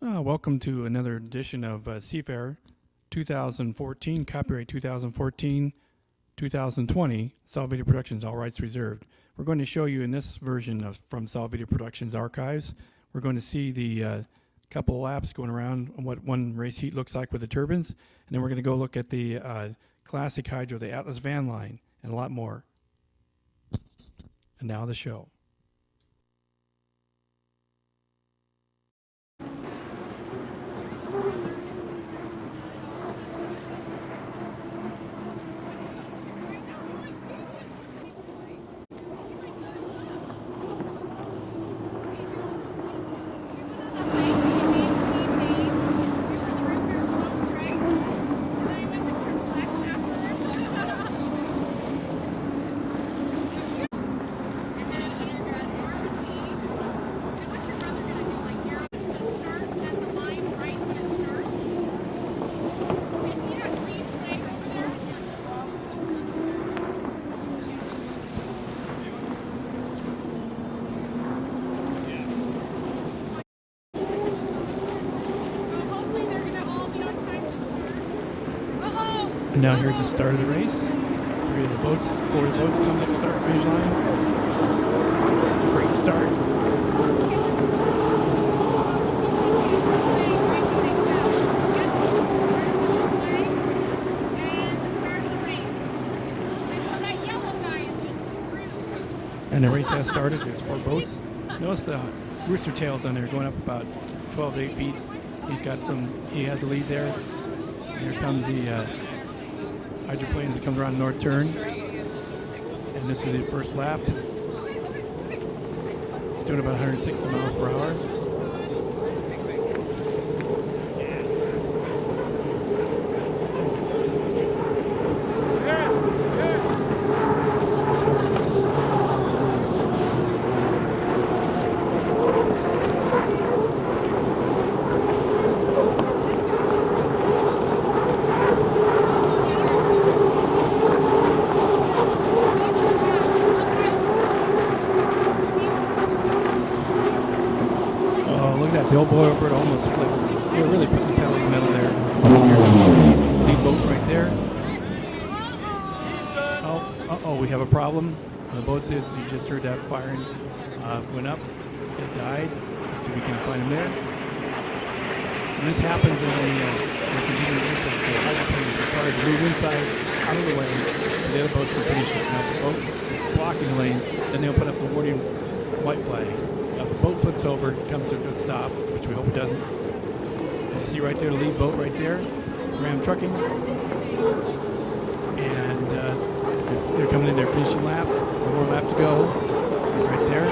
Welcome to another edition of SEAFAIR 2014, copyright 2014, 2020, Solid Video Productions, all rights reserved. We're going to show you in this version from Solid Video Productions archives, we're going to see the couple of laps going around on what one race heat looks like with the turbines, and then we're going to go look at the classic hydro, the Atlas van line, and a lot more. And now the show. And now here's the start of the race. Four of the boats coming to the start finish line. Great start. And the race has started. There's 4 boats. Notice the rooster tails on there going up about 12 to 8 feet. He has the lead there. And here comes the Hydroplane as it comes around the north turn, and this is the first lap, doing about 160 miles per hour. The old boy over it almost flipped. You're really putting the pedal in the middle there. Lead boat right there. Oh, we have a problem. The boat says you just heard that firing. Went up, it died. Let's see if we can find him there. When this happens in the continuing race, the hydroplane is required to move inside, out of the way, so the other boats can finish it. Now, if the boat is blocking the lanes, then they'll put up the warning white flag. Now, if the boat flips over, it comes to a good stop, which we hope it doesn't. As you see right there, the lead boat right there, Ram Trucking. And they're coming in their finishing lap. One more lap to go. Right there.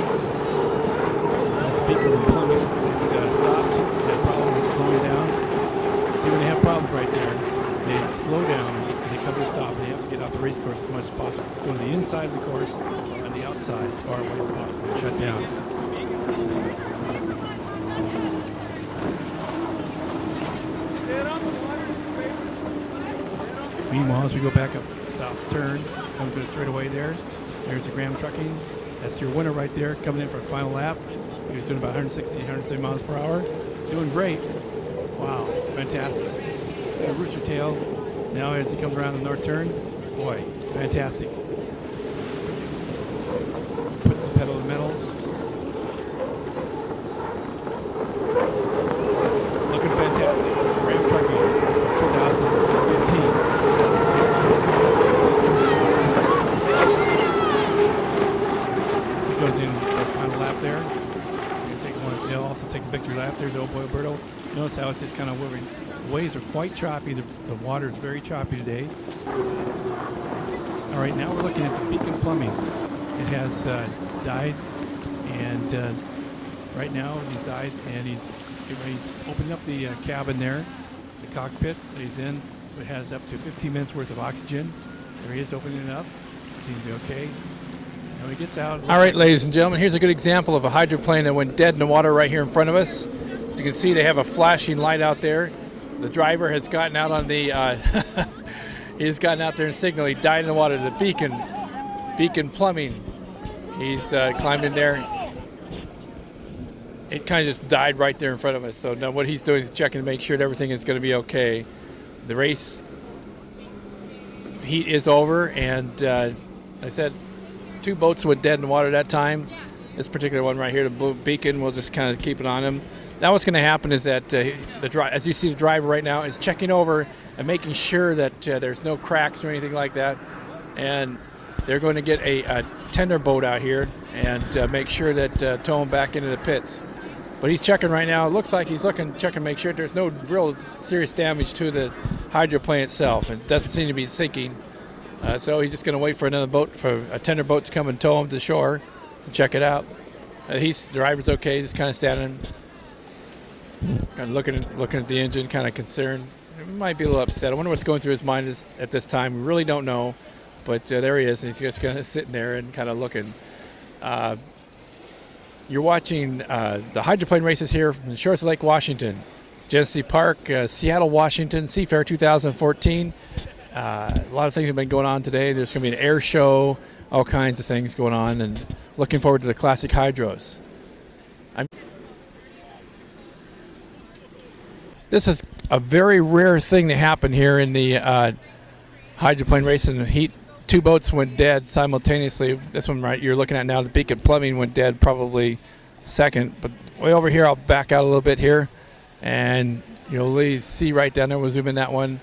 That's the Beacon and Plumbing. It stopped. They had problems with slowing down. See, when they have problems right there, they slow down and they come to a stop. And they have to get off the race course as much as possible. Go to the inside of the course or on the outside as far away as possible and shut down. Meanwhile, as we go back up the south turn, come to the straightaway there. There's the Graham Trucking. That's your winner right there, coming in for a final lap. He was doing about 160, 170 miles per hour. Doing great. Wow, fantastic. The rooster tail. Now as he comes around the north turn, boy, fantastic. Puts the pedal in the metal. Looking fantastic. Graham Trucking, 2015. Goes in for a final lap there. They'll also take a victory lap. There's old boy Alberto. Notice how it's just kind of moving. The waves are quite choppy. The water is very choppy today. All right, now we're looking at the Beacon Plumbing. It has died, and right now he's died, and he's opening up the cabin there, the cockpit that he's in. It has up to 15 minutes worth of oxygen. There he is opening it up. Seems to be okay. When he gets out. All right, ladies and gentlemen, here's a good example of a hydroplane that went dead in the water right here in front of us. As you can see, they have a flashing light out there. The driver has gotten out on the he's gotten out there and signaled. He died in the water. The Beacon Plumbing. He's climbed in there. it kind of just died right there in front of us. So now what he's doing is checking to make sure that everything is going to be okay. The race heat is over, and I said 2 boats went dead in the water that time. This particular one right here, the blue beacon, we'll just kind of keep it on him. Now what's going to happen is that as you see, the driver right now is checking over and making sure that there's no cracks or anything like that. And they're going to get a tender boat out here and make sure that tow him back into the pits. But he's checking right now. It looks like he's checking to make sure there's no real serious damage to the hydroplane itself. It doesn't seem to be sinking. So he's just going to wait for another boat, for a tender boat to come and tow him to shore and check it out. The driver's okay, just kind of standing, kind of looking at the engine, kind of concerned. He might be a little upset. I wonder what's going through his mind at this time. We really don't know. But there he is. And he's just kind of sitting there and kind of looking. You're watching the hydroplane races here from the shores of Lake Washington, Genesee Park, Seattle, Washington, SEAFAIR 2014. A lot of things have been going on today. There's going to be an air show, all kinds of things going on, and looking forward to the classic hydros. This is a very rare thing to happen here in the hydroplane race in the heat. 2 boats went dead simultaneously. This one right you're looking at now, the Beacon Plumbing, went dead probably second. But way over here, I'll back out a little bit here, and you'll see right down there. We'll zoom in that one.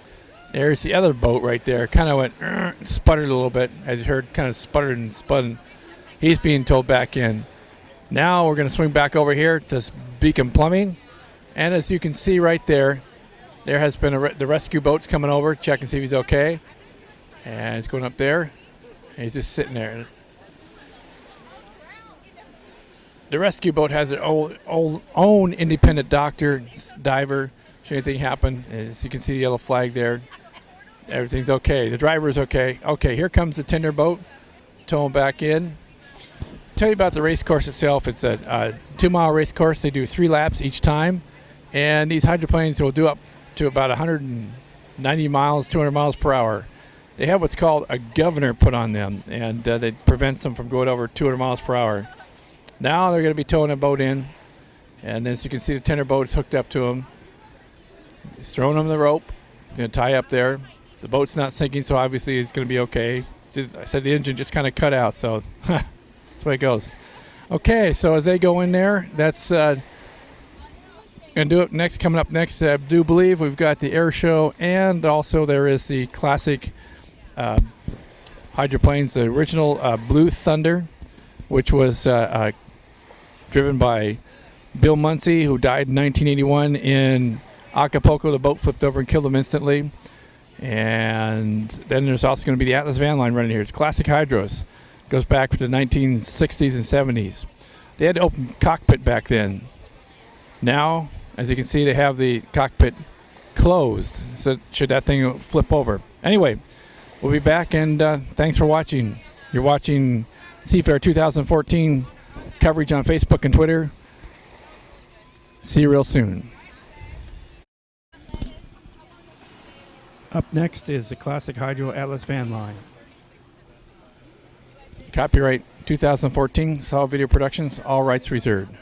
There's the other boat right there. Kind of went sputtered a little bit, as you heard, kind of sputtered and spun. He's being towed back in. Now we're going to swing back over here to Beacon Plumbing, and as you can see right there, there has been the rescue boat's coming over, check and see if he's okay. And he's going up there, and he's just sitting there. The rescue boat has their own independent doctor, diver, should anything happen. As you can see the yellow flag there, everything's okay. The driver's okay. Okay, here comes the tender boat, tow him back in. Tell you about the race course itself. It's a 2-mile race course. They do 3 laps each time, and these hydroplanes will do up to about 190 miles, 200 miles per hour. They have what's called a governor put on them, and that prevents them from going over 200 miles per hour. Now they're going to be towing a boat in, and as you can see, the tender boat is hooked up to them. He's throwing them the rope. He's going to tie up there. The boat's not sinking, so obviously it's going to be okay. I said the engine just kind of cut out, so that's the way it goes. Okay, so as they go in there, that's going to do it next. Coming up next, I do believe we've got the air show, and also there is the classic hydroplanes, the original Blue Thunder, which was driven by Bill Munsey, who died in 1981 in Acapulco. The boat flipped over and killed him instantly. And then there's also going to be the Atlas van line running here. It's classic hydros. Goes back to the 1960s and 70s. They had to open cockpit back then. Now, as you can see, they have the cockpit closed. So should that thing flip over. Anyway, we'll be back, and thanks for watching. You're watching SEAFAIR 2014 coverage on Facebook and Twitter. See you real soon. Up next is the classic hydro Atlas van line. Copyright 2014, Solid Video Productions, all rights reserved.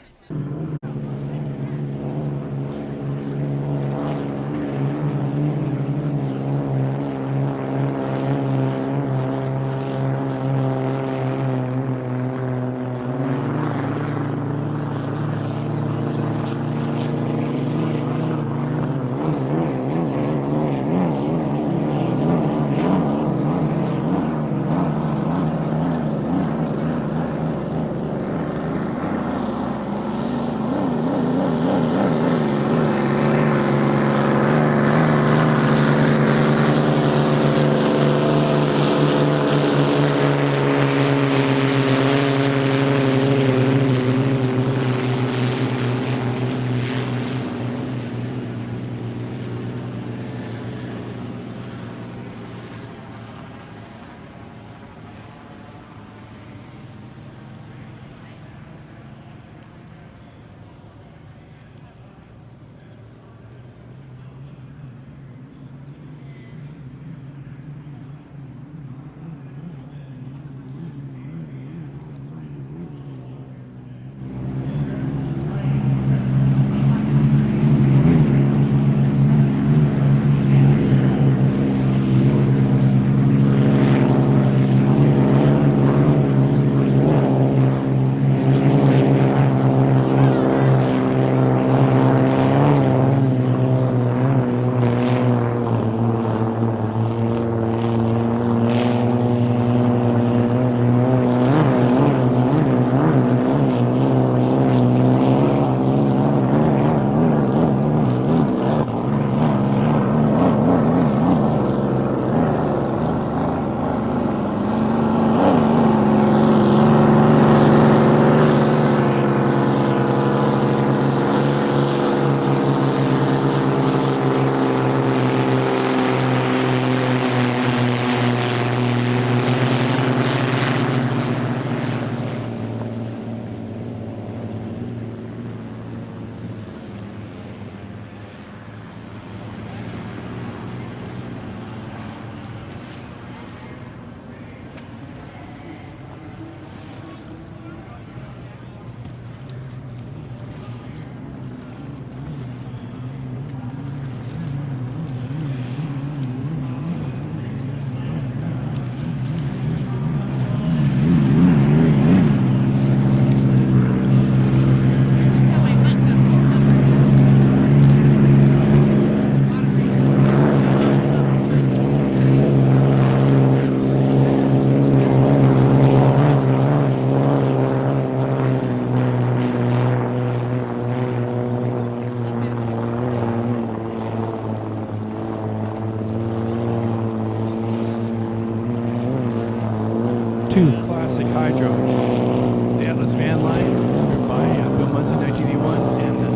hydros. The Atlas van line, driven by Bill Munson, 1981, and the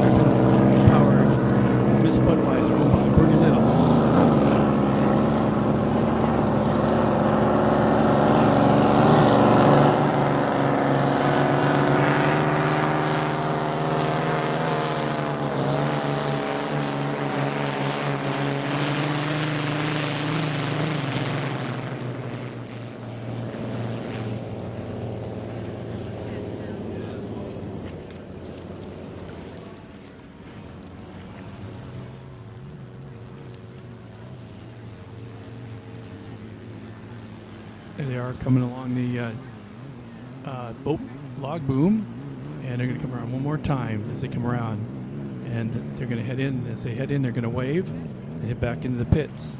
Griffin-powered Miss Budweiser, owned by Bernie Little. There they are coming along the boat log boom, and they're going to come around one more time as they come around, and they're going to head in. As they head in, they're going to wave and head back into the pits.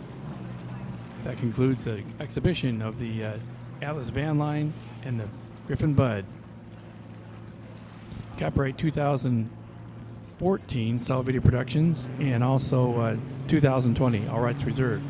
That concludes the exhibition of the Atlas van line and the Griffin Bud. Copyright 2014 Solid Video Productions, and also 2020, all rights reserved.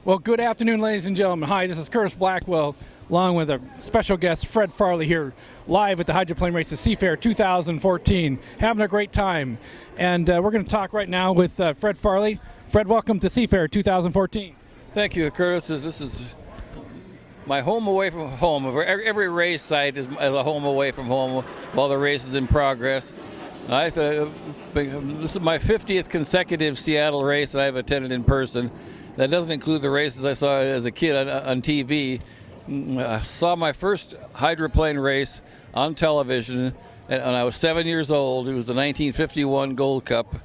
Well, good afternoon, ladies and gentlemen. Hi, this is Curtis Blackwell, along with a special guest, Fred Farley, here live at the Hydroplane Races SEAFAIR 2014. Having a great time. And we're going to talk right now with Fred Farley. Fred, welcome to SEAFAIR 2014. Thank you, Curtis. This is my home away from home. Every race site is a home away from home while the race is in progress. This is my 50th consecutive Seattle race that I've attended in person. That doesn't include the races I saw as a kid on TV. I saw my first hydroplane race on television when I was 7 years old. It was the 1951 Gold Cup,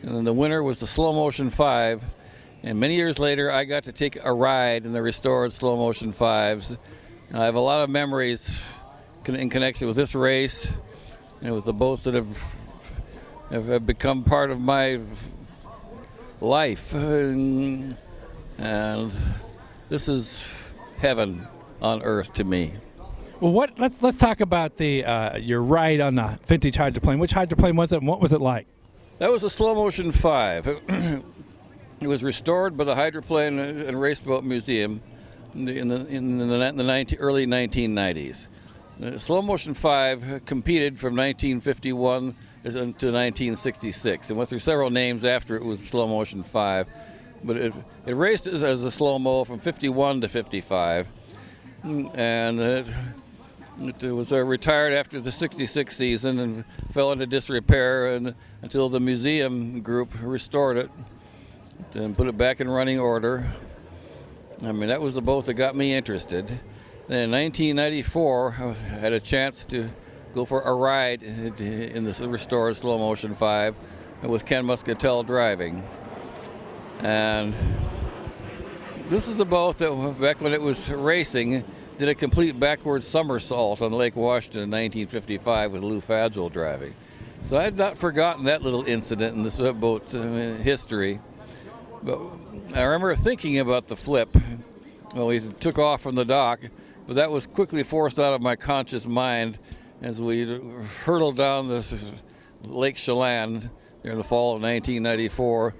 and the winner was the Slow Motion 5. And many years later, I got to take a ride in the restored Slow Motion 5s. And I have a lot of memories in connection with this race and with the boats that have become part of my life. And this is heaven on earth to me. Well, let's talk about your ride on the vintage hydroplane. Which hydroplane was it, and what was it like? That was a Slow Motion 5. It was restored by the Hydroplane and Raceboat Museum in the early 1990s. Slow Motion 5 competed from 1951 to 1966, and went through several names after it was Slow Motion 5. But it raced as a slow-mo from 51 to 55, and it was retired after the 66 season and fell into disrepair until the museum group restored it and put it back in running order. I mean, that was the boat that got me interested. Then in 1994, I had a chance to go for a ride in this restored Slow Motion 5 with Ken Muscatel driving. And this is the boat that, back when it was racing, did a complete backward somersault on Lake Washington in 1955 with Lou Fagel driving. So I had not forgotten that little incident in this boat's history. But I remember thinking about the flip when we took off from the dock, but that was quickly forced out of my conscious mind as we hurtled down this Lake Chelan in the fall of 1994.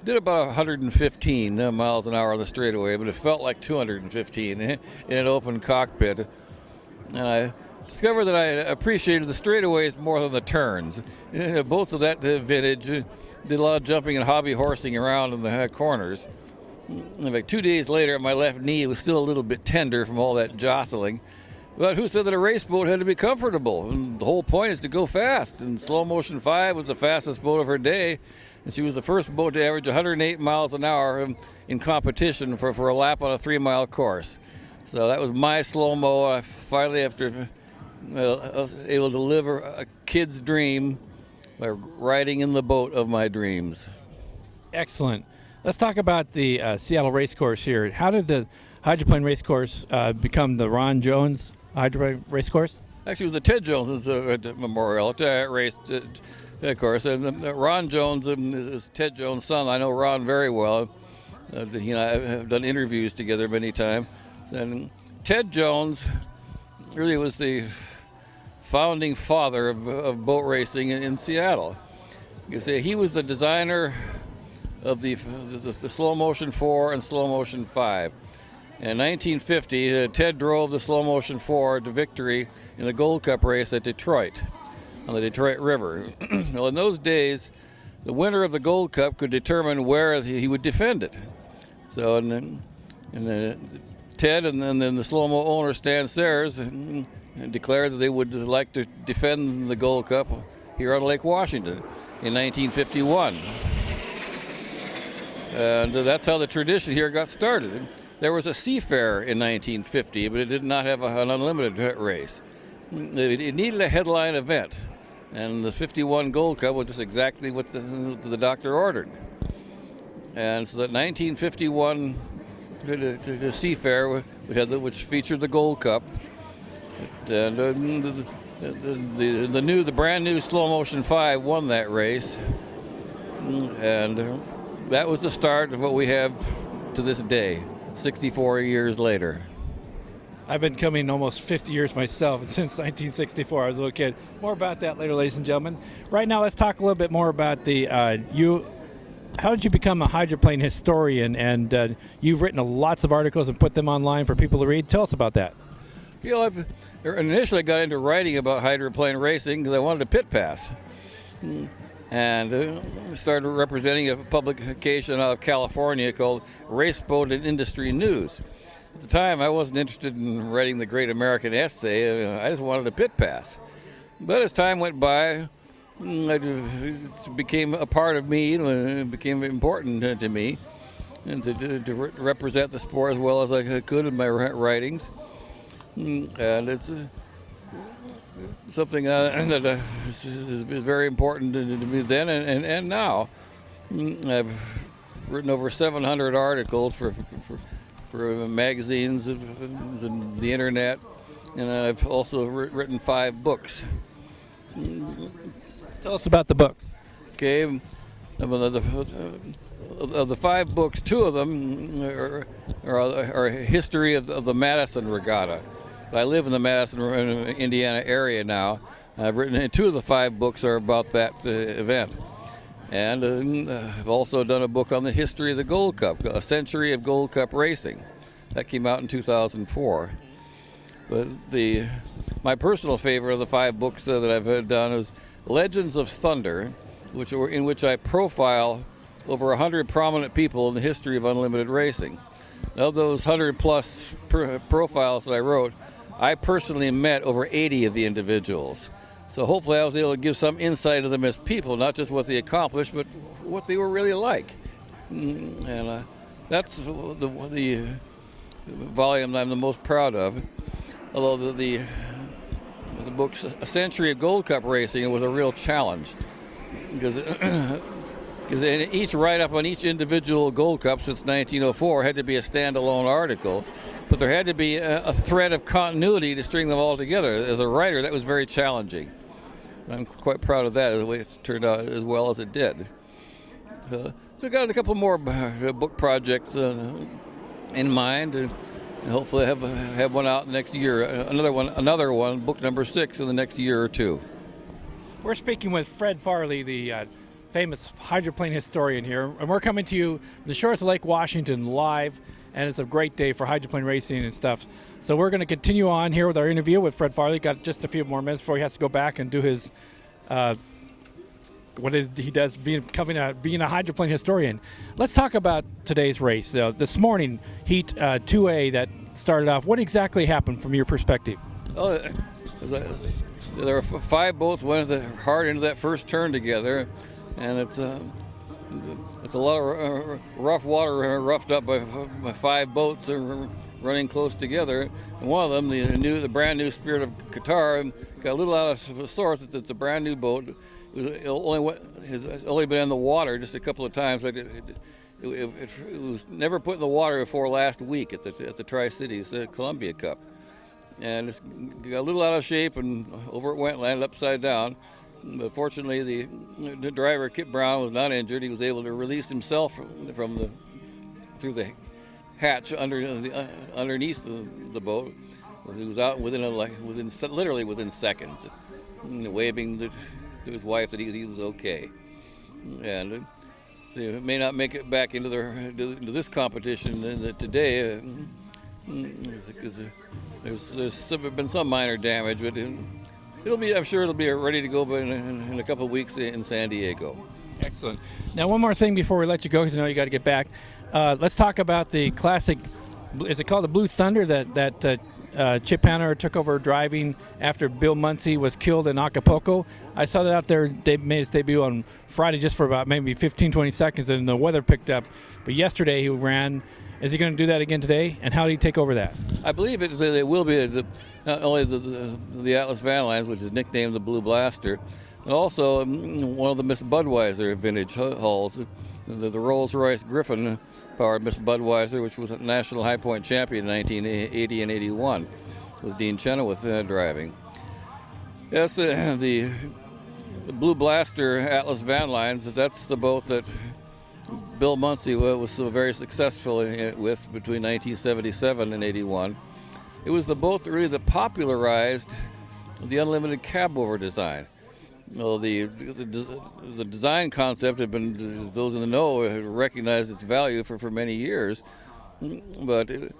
Did about 115 miles an hour on the straightaway, but it felt like 215 in an open cockpit. And I discovered that I appreciated the straightaways more than the turns. Boats of that vintage did a lot of jumping and hobby horsing around in the corners. In fact, 2 days later, my left knee was still a little bit tender from all that jostling. But who said that a race boat had to be comfortable? And the whole point is to go fast. And Slow Motion 5 was the fastest boat of her day. And she was the first boat to average 108 miles an hour in competition for a lap on a 3-mile course. So that was my slow-mo. I finally, after able to live a kid's dream by riding in the boat of my dreams. Excellent. Let's talk about the Seattle race course here. How did the Hydroplane race course become the Ron Jones Hydroplane race course? Actually, it was the Ted Jones Memorial race course. And Ron Jones is Ted Jones' son. I know Ron very well. He and I have done interviews together many times. And Ted Jones really was the founding father of boat racing in Seattle. You see, he was the designer of the Slow Motion 4 and Slow Motion 5. In 1950, Ted drove the Slow Motion 4 to victory in the Gold Cup race at Detroit, on the Detroit River. Well, in those days, the winner of the Gold Cup could determine where he would defend it. So, Ted and then the slow-mo owner Stan Sayers declared that they would like to defend the Gold Cup here on Lake Washington in 1951. And that's how the tradition here got started. There was a SEAFAIR in 1950, but it did not have an unlimited race. It needed a headline event, and the 51 Gold Cup was just exactly what the doctor ordered. And so that 1951 the SEAFAIR, which featured the Gold Cup, and the brand new Slow Motion 5 won that race, and that was the start of what we have to this day, 64 years later. I've been coming almost 50 years myself, since 1964. I was a little kid. More about that later, ladies and gentlemen. Right now, let's talk a little bit more about the how did you become a hydroplane historian? And you've written lots of articles and put them online for people to read. Tell us about that. You know, I initially got into writing about hydroplane racing because I wanted a pit pass. And started representing a publication out of California called Race Boat and Industry News. At the time, I wasn't interested in writing the great American essay. I just wanted a pit pass. But as time went by, it became a part of me, and it became important to me, and to represent the sport as well as I could in my writings. And it's something that is very important to me then and now. I've written over 700 articles for magazines and the internet, and I've also written 5 books. Tell us about the books. Okay, of the 5 books, 2 of them are a history of the Madison Regatta. I live in the Madison, Indiana area now. I've written 2 of the 5 books are about that event. And I've also done a book on the history of the Gold Cup, A Century of Gold Cup Racing. That came out in 2004. But my personal favorite of the 5 books that I've done is Legends of Thunder, in which I profile over 100 prominent people in the history of unlimited racing. Of those 100 plus profiles that I wrote, I personally met over 80 of the individuals. So hopefully I was able to give some insight of them as people, not just what they accomplished, but what they were really like. And that's the volume I'm the most proud of. Although the book A Century of Gold Cup Racing was a real challenge, because each write-up on each individual Gold Cup since 1904 had to be a standalone article, but there had to be a thread of continuity to string them all together. As a writer, that was very challenging. I'm quite proud of that, the way it turned out as well as it did. So I got a couple more book projects in mind, and hopefully have one out next year. Another one, book number 6, in the next year or two. We're speaking with Fred Farley, the famous hydroplane historian here, and we're coming to you from the shores of Lake Washington live, and it's a great day for hydroplane racing and stuff. So we're going to continue on here with our interview with Fred Farley. Got just a few more minutes before he has to go back and do his what he does being a hydroplane historian. Let's talk about today's race. This morning, Heat 2A that started off. What exactly happened from your perspective? Oh, there were 5 boats went hard into that first turn together, and it's a lot of rough water roughed up by 5 boats running close together. And one of them, the brand new Spirit of Qatar, got a little out of sorts. It's a brand new boat. It has only been in the water just a couple of times. It was never put in the water before last week at the Tri-Cities Columbia Cup, and it got a little out of shape, and over it went, landed upside down. But fortunately, the driver, Kip Brown, was not injured. He was able to release himself through the hatch underneath the boat. He was out literally within seconds, waving to his wife that he was okay. And so he may not make it back into this competition today, because there's been some minor damage, but I'm sure it'll be ready to go in a couple of weeks in San Diego. Excellent. Now, one more thing before we let you go, because I know you got to get back. Let's talk about the classic. Is it called the Blue Thunder that Chip Hanover took over driving after Bill Munsey was killed in Acapulco? I saw that out there. They made its debut on Friday just for about maybe 15, 20 seconds, and the weather picked up. But yesterday he ran. Is he going to do that again today? And how did he take over that? I believe it will be not only the Atlas Van Lines, which is nicknamed the Blue Blaster, but also one of the Miss Budweiser vintage hulls, the Rolls-Royce Griffin powered Miss Budweiser, which was a national high point champion in 1980 and 81, with Dean Chenoweth driving. Yes, the Blue Blaster Atlas Van Lines, that's the boat that Bill Munsey was so very successful with between 1977 and 81. It was the boat that popularized the unlimited cab-over design. Well, the design concept had been, those in the know had recognized its value for many years, but it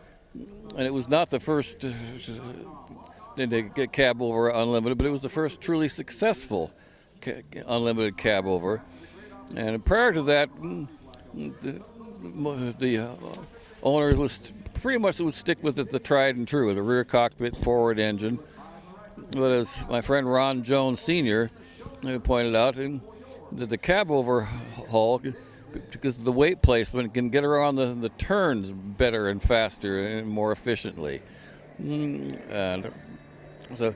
was not the first to get cab over unlimited, but it was the first truly successful unlimited cab over. And prior to that, the owner was pretty much would stick with the tried and true, the rear cockpit, forward engine. But as my friend Ron Jones Sr. pointed out, that the cab over hull, because of the weight placement, can get around the turns better and faster and more efficiently. And so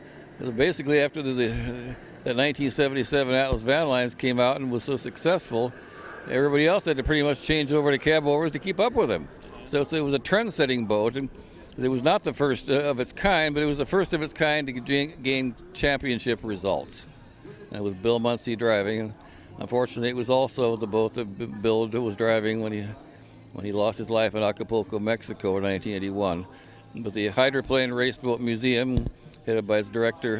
basically, after that 1977 Atlas Van Lines came out and was so successful, everybody else had to pretty much change over to cab overs to keep up with him. So it was a trend-setting boat. And it was not the first of its kind, but it was the first of its kind to gain championship results. And it was Bill Munsey driving. And unfortunately, it was also the boat that Bill was driving when he lost his life in Acapulco, Mexico in 1981. But the Hydroplane Race Boat Museum headed by its director,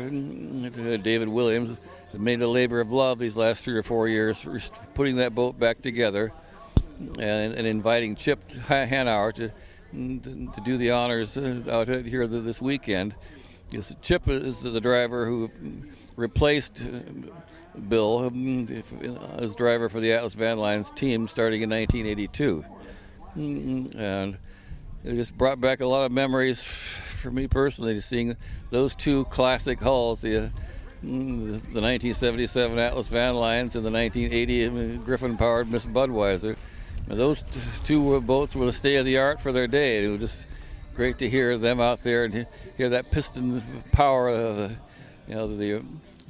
David Williams, has made a labor of love these last 3 or 4 years, putting that boat back together and inviting Chip Hanauer to do the honors out here this weekend. Because Chip is the driver who replaced Bill as driver for the Atlas Van Lines team starting in 1982. And it just brought back a lot of memories for me personally, seeing those two classic hulls, the 1977 Atlas Van Lines and the 1980 Griffin-powered Miss Budweiser. And those two boats were the state of the art for their day. It was just great to hear them out there and hear that piston power of the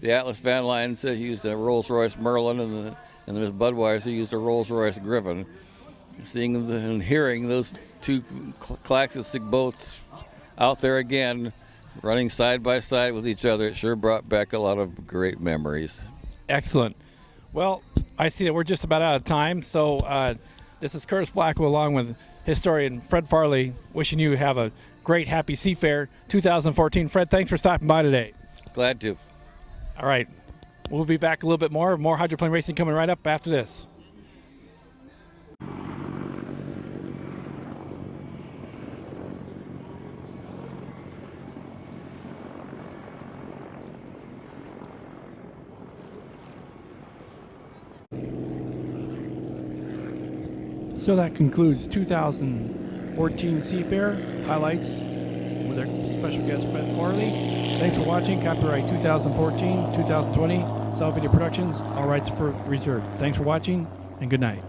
Atlas Van Lines used a Rolls-Royce Merlin, and the Miss Budweiser used a Rolls-Royce Griffin. Seeing and hearing those two classic boats out there again, running side by side with each other, it sure brought back a lot of great memories. Excellent. Well, I see that we're just about out of time, so this is Curtis Blackwell along with historian Fred Farley, wishing you have a great, happy SEAFAIR 2014. Fred, thanks for stopping by today. Glad to. All right. We'll be back a little bit more hydroplane racing coming right up after this. So that concludes 2014 SEAFAIR highlights with our special guest Fred Farley. Thanks for watching. Copyright 2014, 2020, South Video Productions. All rights reserved. Thanks for watching and good night.